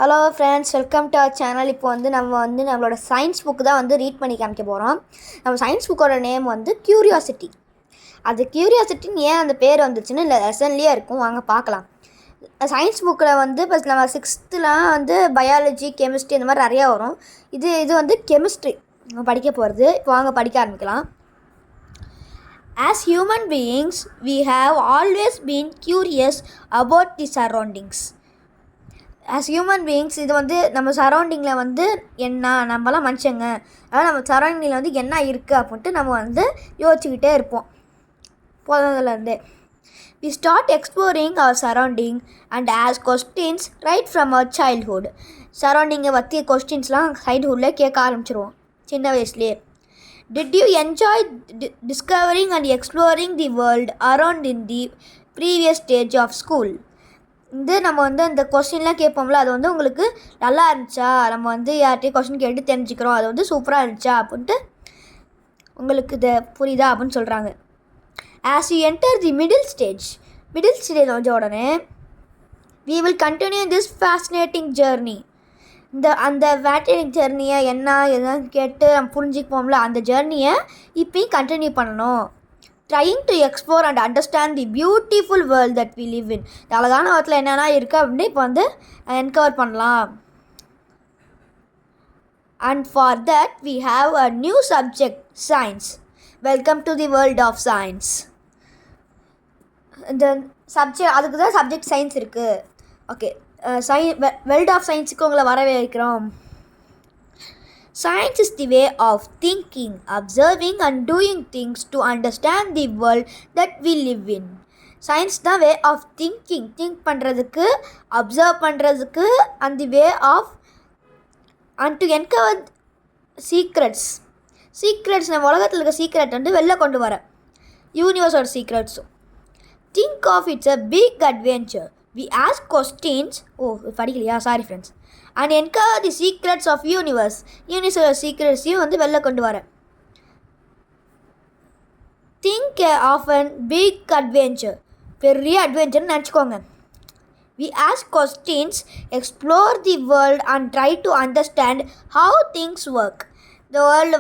Hello friends, welcome to our channel. இப்போ நம்மளோட science book தான் ரீட் பண்ணி காமிக்க போகிறோம். நம்ம சயின்ஸ் புக்கோட நேம் க்யூரியாசிட்டி. அது க்யூரியாசிட்டின்னு ஏன் அந்த பேர் வந்துச்சுன்னு இல்லை லெசன்லேயே இருக்கும், வாங்க பார்க்கலாம். சயின்ஸ் புக்கில் இப்போ நம்ம 6th பயாலஜி, கெமிஸ்ட்ரி இந்த மாதிரி நிறையா வரும். இது கெமிஸ்ட்ரி படிக்க போகிறது. இப்போ வாங்க படிக்க ஆரம்பிக்கலாம். As human beings, we have always been curious about the surroundings. As human beings, இது நம்ம சரௌண்டிங்கில் என்ன, நம்மளாம் மனுஷங்க, அதாவது நம்ம சரௌண்டிங்கில் என்ன இருக்குது அப்படின்ட்டு நம்ம யோசிச்சுக்கிட்டே இருப்போம் போதுலேருந்தே. We start exploring our surrounding and ask questions right from our childhood. சரௌண்டிங்கை பற்றி கொஸ்டின்ஸ்லாம் சைல்ட்ஹுட்டில் கேட்க ஆரம்பிச்சிருவோம் சின்ன வயசுலேயே. Did you enjoy discovering and exploring the world around in the previous stage of school? நம்ம இந்த கொஸ்டின்லாம் கேட்போம்ல, அது உங்களுக்கு நல்லா இருந்துச்சா, நம்ம யார்கிட்டையும் கொஸ்டின் கேட்டு தெரிஞ்சுக்கிறோம், அது சூப்பராக இருந்துச்சா அப்படின்ட்டு உங்களுக்கு இது புரியுதா அப்படின்னு சொல்கிறாங்க. As you enter the middle stage வந்த உடனே we will continue this fascinating journey. அந்த ஃபேஷனேட்டிங் ஜெர்னியை எதுன்னு கேட்டு நம்ம புரிஞ்சுப்போம்ல, அந்த ஜெர்னியை இப்போயும் கண்டினியூ பண்ணணும். Trying to explore and understand the beautiful world that we live in. அழகான இடத்துல என்னென்ன இருக்குது அப்படின்னு இப்போ என்கவர் பண்ணலாம். And for that we have a new subject, science. Welcome to the world of science. இந்த சப்ஜெக்ட், அதுக்கு தான் சப்ஜெக்ட் சயின்ஸ் இருக்குது. ஓகே, வேர்ல்ட் ஆஃப் சயின்ஸுக்கு உங்களை வரவேற்கிறோம். Science is the way of thinking, observing and doing things to understand the world that we live in. Science தான் way of thinking, think பண்ணுறதுக்கு, observe பண்ணுறதுக்கு, and the way of and to uncover secrets. நம்ம உலகத்தில் இருக்க secret வெளில கொண்டு வர, யூனிவர்ஸோட சீக்ரெட்ஸும். Think of it's a big adventure. We ask questions. படிக்கலையா, sorry friends. And uncover the secrets of யூனிவர்ஸோட சீக்ரெட்ஸையும் வெளில கொண்டு வர. Think of a big adventure. பெரிய அட்வென்ச்சர்னு நினச்சிக்கோங்க. We ask questions, explore the world and try to understand how things work. இந்த world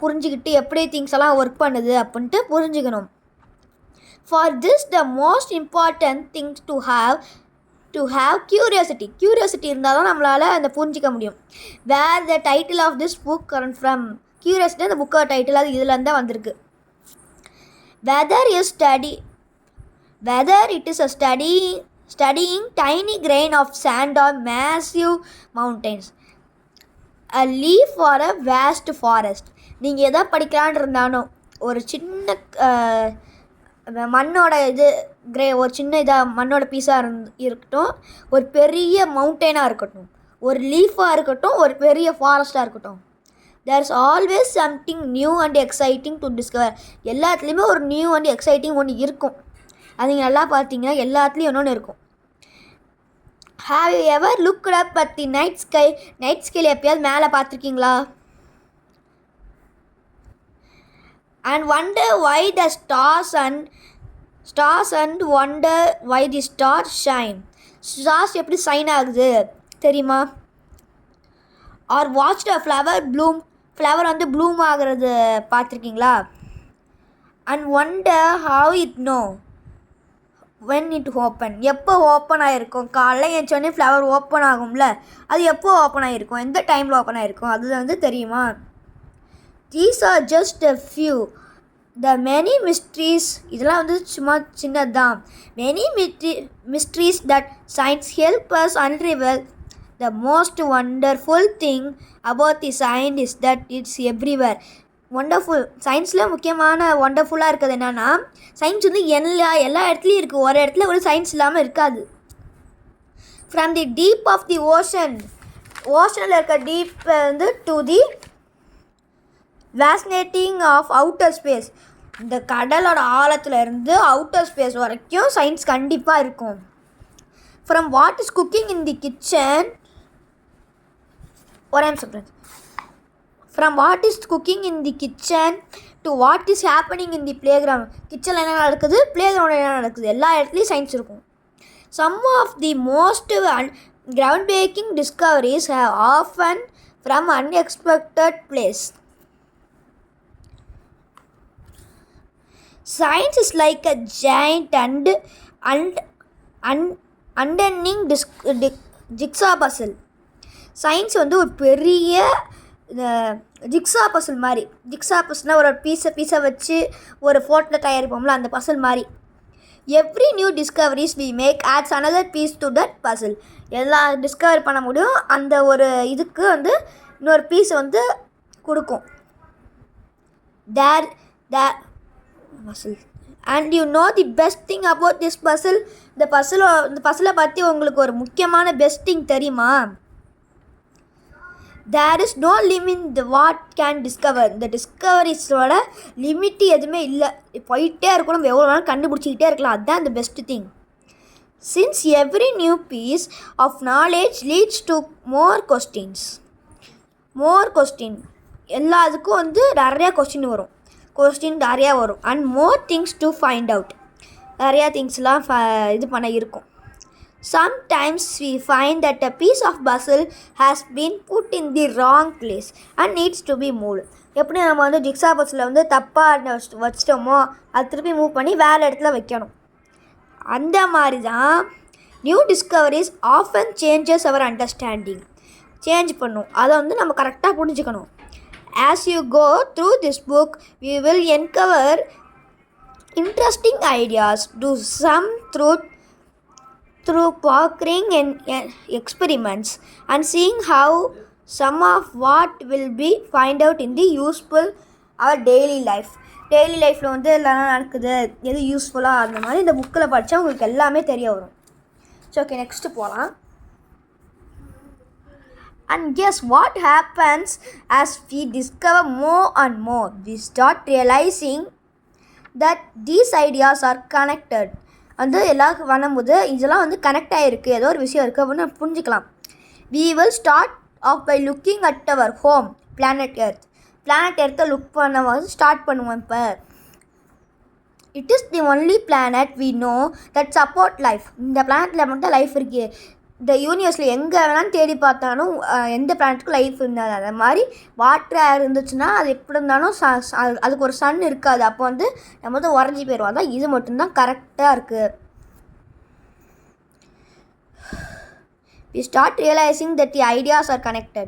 புரிஞ்சுக்கிட்டு எப்படி திங்ஸ் எல்லாம் ஒர்க் பண்ணுது அப்படின்ட்டு புரிஞ்சுக்கணும். For this, the most important thing to have curiosity இருந்தால் தான் நம்மளால் அந்த புரிஞ்சிக்க முடியும். Where the title of this book comes from. Curiosity அந்த புக்கோட டைட்டில் அது இதுலேருந்து தான் வந்திருக்கு. Whether it is a studying tiny grain of sand or massive mountains, a leaf or a vast forest. நீங்கள் எதை படிக்கலான் இருந்தாலும், ஒரு சின்ன மண்ணோட ஒரு சின்ன மண்ணோட பீஸாக இருக்கட்டும், ஒரு பெரிய மவுண்டெயினாக இருக்கட்டும், ஒரு லீஃபாக இருக்கட்டும், ஒரு பெரிய ஃபாரஸ்ட்டாக இருக்கட்டும், there is always something new and exciting to discover. எல்லாத்துலேயுமே ஒரு நியூ அண்ட் எக்ஸைட்டிங் ஒன்று இருக்கும். அது நீங்கள் நல்லா பார்த்தீங்கன்னா எல்லாத்துலேயும் ஒன்று இருக்கும். Have you ever looked up at the night ஸ்கையில் எப்பயாவது மேலே பார்த்துருக்கீங்களா? And wonder why the stars and wonder why the stars shine. Stars எப்படி ஷைன் ஆகுது தெரியுமா? Or watched a flower bloom. Flower Bloom ஆகிறது பார்த்துருக்கீங்களா? And wonder how it know when it open. எப்போ ஓப்பன் ஆகிருக்கும்? காலைல ஏஞ்சோடனே ஃப்ளவர் ஓப்பன் ஆகும்ல, அது எப்போ ஓப்பன் ஆகிருக்கும், எந்த டைமில் ஓப்பன் ஆகிருக்கும், அது தெரியுமா? These are just a few. The many mysteries. இதெல்லாம் சும்மா சின்னதுதான். Many mysteries that science help us unravel. The most wonderful thing about the science is that it's everywhere. Wonderful. சயின்ஸில் முக்கியமான ஒண்டர்ஃபுல்லாக இருக்கிறது என்னென்னா, சயின்ஸ் எல்லா இடத்துலையும் இருக்குது. ஒரு இடத்துல ஒரு சயின்ஸ் இல்லாமல் இருக்காது. From the deep of the ஓஷனில் இருக்க deep to the fascinating of outer space. இந்த கடலோட ஆழத்தில் இருந்து அவுட்டர் ஸ்பேஸ் வரைக்கும் சயின்ஸ் கண்டிப்பாக இருக்கும். From what is cooking in the kitchen, ஒரே நிமிஷம். From what is cooking in the kitchen to what is happening in the play ground. கிச்சனில் என்ன நடக்குது, பிளே கிரவுண்டில் என்ன நடக்குது, எல்லா இடத்துலையும் சயின்ஸ் இருக்கும். Some of the most Groundbreaking discoveries have often from unexpected place. Science is like a giant and unending jigsaw puzzle. Science வந்து ஒரு பெரிய ஜிக்ஸா பசில் மாதிரி. ஜிக்ஸா பசில்னால் ஒரு பீஸை வச்சு ஒரு ஃபோட்டோ தயாரிப்போம்ல, அந்த பசில் மாதிரி. Every new discoveries we make adds another piece to that puzzle. எல்லாம் டிஸ்கவர் பண்ண முடியும், அந்த ஒரு இதுக்கு வந்து இன்னொரு பீஸ் வந்து கொடுக்கும். Their puzzle. And you know the best thing about this puzzle. இந்த பசிலை பற்றி உங்களுக்கு ஒரு முக்கியமான பெஸ்ட் திங் தெரியுமா? There is no limit the what can discover. இந்த டிஸ்கவரிஸோட லிமிட்டு எதுவுமே இல்லை, போயிட்டே இருக்கணும், நம்ம எவ்வளோ வேணாலும் கண்டுபிடிச்சிக்கிட்டே இருக்கலாம். அதுதான் இந்த best thing. Since every new piece of knowledge leads to more question. எல்லா இதுக்கும் வந்து நிறையா கொஸ்டின் நிறையா வரும். And more things to find out. நிறையா திங்ஸ்லாம் இது பண்ண இருக்கும். Sometimes we find that a piece of puzzle has been put in the wrong place and needs to be moved. எப்படி நம்ம வந்து ஜிக்ஸா பசில் வந்து தப்பாக வச்சிட்டோமோ அது திருப்பி மூவ் பண்ணி வேறு இடத்துல வைக்கணும். அந்த மாதிரி தான் new discoveries often changes our understanding. Change பண்ணும், அதை வந்து நம்ம கரெக்டாக புரிஞ்சுக்கணும். As you go through this book, we will uncover interesting ideas, do some through pokering and experiments and seeing how some of what will be find out in the useful our daily life. Daily லைஃப்பில் வந்து எல்லாம் நடக்குது, எது யூஸ்ஃபுல்லாக அந்த மாதிரி இந்த புக்கில் படித்தா உங்களுக்கு எல்லாமே தெரிய வரும். ஸோ ஓகே, நெக்ஸ்ட்டு போகலாம். And guess what happens as we discover more and more? We start realizing that these ideas are connected. வந்து எல்லாம் பண்ணும்போது இதெல்லாம் வந்து கனெக்ட் ஆகிருக்கு, ஏதோ ஒரு விஷயம் இருக்குது அப்படின்னு புரிஞ்சுக்கலாம். We will start off by looking at our home, planet Earth. planet Earth look பண்ண வந்து ஸ்டார்ட் பண்ணுவோம். இப்போ it is the only planet we know that support life. இந்த பிளானட்டில் மட்டும் லைஃப் இருக்குது. இந்த யூனிவர்ஸில் எங்கே வேணாலும் தேடி பார்த்தாலும் எந்த பிளானட்டுக்கும் லைஃப் இருந்தாது. அது மாதிரி வாட்டர் இருந்துச்சுன்னா அது எப்படி இருந்தாலும் அதுக்கு ஒரு சன் இருக்காது. அப்போ வந்து நம்ம வந்து உறைஞ்சி போயிடுவோம். அதான் இது மட்டும்தான் கரெக்டாக இருக்குது. We start realizing that the ideas are connected.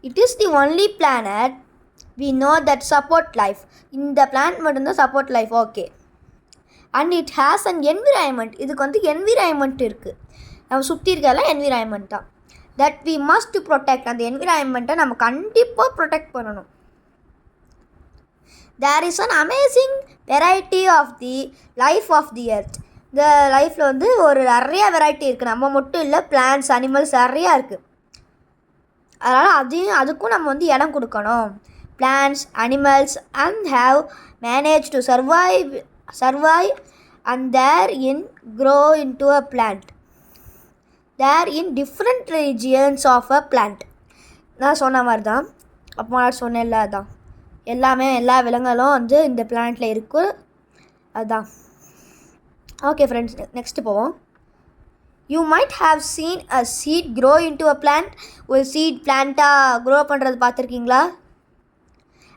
It is the only planet we know that support life. இந்த பிளானட் மட்டும்தான் support life. Okay. And it has an environment. இதுக்கு வந்து என்விரான்மெண்ட் இருக்குது, நம்ம சுற்றி இருக்கிறதெல்லாம் என்விரான்மெண்ட் தான். That we must protect. அந்த என்விரான்மெண்ட்டை நம்ம கண்டிப்பாக ப்ரொடெக்ட் பண்ணணும். There is an amazing variety of the life of the earth. இந்த லைஃப்பில் வந்து ஒரு நிறையா வெரைட்டி இருக்குது, நம்ம மட்டும் இல்லை, பிளான்ட்ஸ், அனிமல்ஸ் நிறையா இருக்குது. அதனால் அதுக்கும் நம்ம வந்து இடம் கொடுக்கணும். Plants, animals and have manage to survive and therein grow into a plant. They are in different regions of a plant. நான் சொன்ன மாதிரி தான், அப்போ நான் சொன்னேன்ல, அதான் எல்லாமே எல்லா விலங்குகளும் வந்து இந்த பிளானட்டில் இருக்குது. அதுதான். ஓகே ஃப்ரெண்ட்ஸ், நெக்ஸ்ட்டு போவோம். You might have seen a seed grow into a plant. ஒரு சீட் பிளான்ட்டாக க்ரோ பண்ணுறது பார்த்துருக்கீங்களா?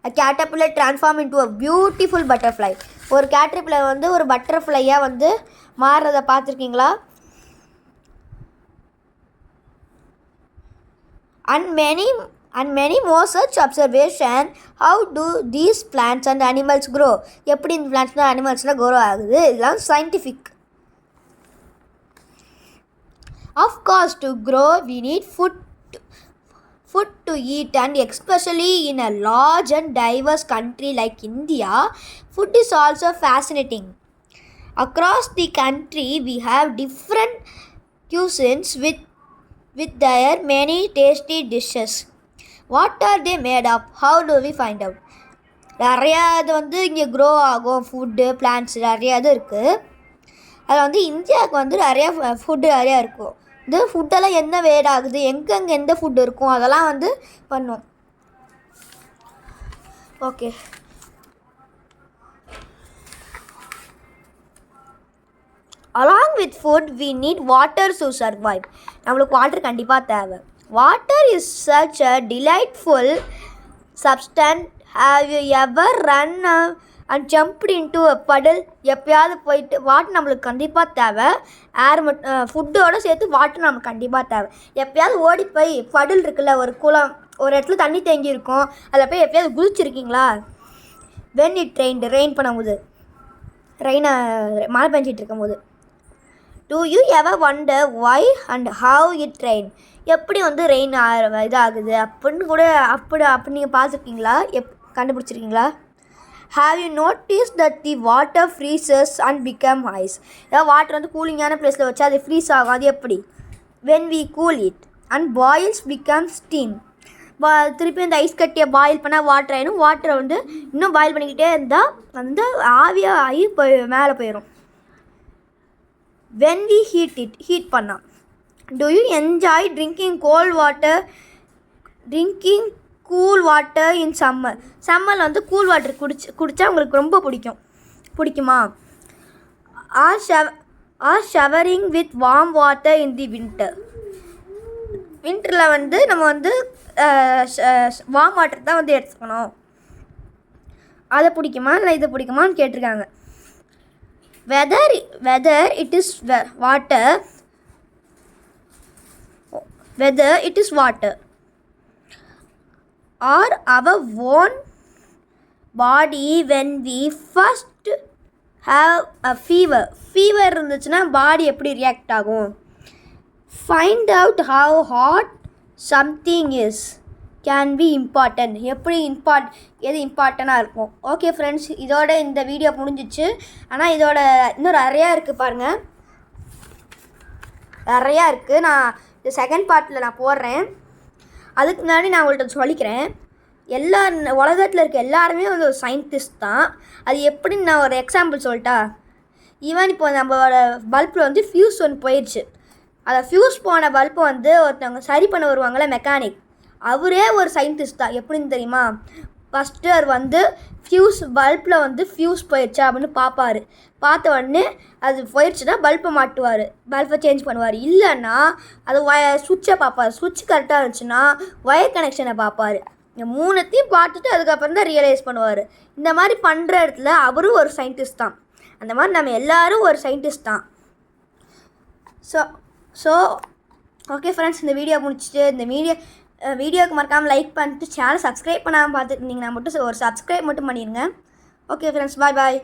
A caterpillar transform into a beautiful butterfly. ஒரு கேட்டர்பில்லர் வந்து ஒரு பட்டர்ஃப்ளையாக வந்து மாறுறதை பார்த்துருக்கீங்களா? And many more such observation. How do these plants and animals grow? எப்படி இந்த plants and animalsலாம் grow ஆகுது? இதெல்லாம் scientific. Of course, to grow we need food to eat, and especially in a large and diverse country like India, food is also fascinating. Across the country we have different cuisines with their many tasty dishes. What are they made of? How do we find out? நிறையா இது வந்து இங்கே grow ஆகும், food, plants நிறையா இது இருக்குது. அதில் வந்து இந்தியாவுக்கு வந்து நிறையா ஃபுட்டு நிறையா இருக்கும். இந்த ஃபுட்டெல்லாம் என்ன வேட் ஆகுது, எங்கெங்கே எந்த ஃபுட் இருக்கும், அதெல்லாம் வந்து பண்ணும். Okay. along with food we need water to survive. நம்மளுக்கு வாட்டர் கண்டிப்பாக தேவை. Water is such a delightful substance. Have you ever run and jumped into a puddle? எப்பயாவது போயிட்டு வாட்டர் நம்மளுக்கு கண்டிப்பாக தேவை. ஏர் ஃபுட்டோடு சேர்த்து வாட்டர் நம்மளுக்கு கண்டிப்பாக தேவை. எப்பயாவது ஓடி போய் படல் இருக்குல்ல, ஒரு குளம், ஒரு இடத்துல தண்ணி தேங்கி இருக்கும், அதில் போய் எப்பயாவது குதிச்சிருக்கீங்களா? when it rained, ரெயின் பண்ணும்போது, மழை பெஞ்சிட்டு இருக்கும்போது. do you ever wonder why and how it rain? எப்படி வந்து ரெயின் இதாகுது அப்படின்னு கூட அப்படி நீங்கள் பார்த்துருக்கீங்களா? கண்டுபிடிச்சிருக்கீங்களா? have you noticed that the water freezes and become ice? ஏதாவது வாட்டர் வந்து கூலிங்கான ப்ளேஸில் வச்சா அது ஃப்ரீஸ் ஆகும். அது எப்படி? when we cool it and boils become steam. திருப்பி இந்த ஐஸ் கட்டியை பாயில் பண்ணால் வாட்டர் ஆகிடும். வாட்டரை வந்து இன்னும் பாயில் பண்ணிக்கிட்டே இருந்தால் வந்து ஆவியாக ஆகி மேலே போயிடும். when we ஹீட் பண்ணால். do you enjoy drinking cool water in summer? சம்மரில் வந்து கூல் வாட்டர் குடித்தா உங்களுக்கு ரொம்ப பிடிக்குமா? or showering with warm water in the winter? வின்டரில் வந்து நம்ம வந்து வார்ம் வாட்டர் தான் வந்து எடுத்துக்கணும். அதை பிடிக்குமா இல்லை இது பிடிக்குமான்னு கேட்டிருக்காங்க. whether it is water or our own body when we first have a fever இருந்துச்சுன்னா பாடி எப்படி ரியாக்ட் ஆகும்? find out how hot something is can be important. எப்படி எது இம்பார்ட்டண்ட்டாக இருக்கும். ஓகே ஃப்ரெண்ட்ஸ், இதோட இந்த வீடியோ முடிஞ்சிச்சு. ஆனால் இதோட இன்னும் நிறையா இருக்குது பாருங்கள், நிறையா இருக்குது. நான் இது செகண்ட் பார்ட்டில் நான் போடுறேன். அதுக்கு முன்னாடி நான் உங்கள்கிட்ட சொல்லிக்கிறேன், உலகத்தில் இருக்க எல்லாருமே வந்து ஒரு சயின்டிஸ்ட் தான். அது எப்படின்னு நான் ஒரு எக்ஸாம்பிள் சொல்லிட்டா. ஈவன் இப்போ நம்மளோட பல்பில் வந்து ஃபியூஸ் ஒன்று போயிடுச்சு. அதை ஃபியூஸ் போன பல்பை வந்து ஒருத்தவங்க சரி பண்ண வருவாங்களே, மெக்கானிக், அவரே ஒரு சயின்டிஸ்ட் தான். எப்படின்னு தெரியுமா? ஃபஸ்ட்டு அவர் வந்து பல்பில் வந்து ஃபியூஸ் போயிடுச்சா அப்படின்னு பார்ப்பார். பார்த்த உடனே அது போயிடுச்சுன்னா பல்பை மாட்டுவார், பல்பை சேஞ்ச் பண்ணுவார். இல்லைன்னா அது சுவிட்சை பார்ப்பார். சுவிட்ச் கரெக்டாக இருந்துச்சுன்னா ஒயர் கனெக்ஷனை பார்ப்பார். இந்த மூணுத்தையும் பார்த்துட்டு அதுக்கப்புறம் தான் ரியலைஸ் பண்ணுவார். இந்த மாதிரி பண்ணுற இடத்துல அவரும் ஒரு சயின்டிஸ்ட் தான். அந்த மாதிரி நம்ம எல்லோரும் ஒரு சயின்டிஸ்ட் தான். ஸோ ஓகே ஃப்ரெண்ட்ஸ், இந்த வீடியோ முடிச்சுட்டு இந்த வீடியோவுக்கு மறக்காமல் லைக் பண்ணிட்டு சேனல் சப்ஸ்கிரைப் பண்ணாமல் பார்த்துட்டு இருந்தீங்கன்னா மட்டும் ஒரு சப்ஸ்கிரைப் மட்டும் பண்ணிடுங்க. ஓகே ஃப்ரெண்ட்ஸ், பாய்.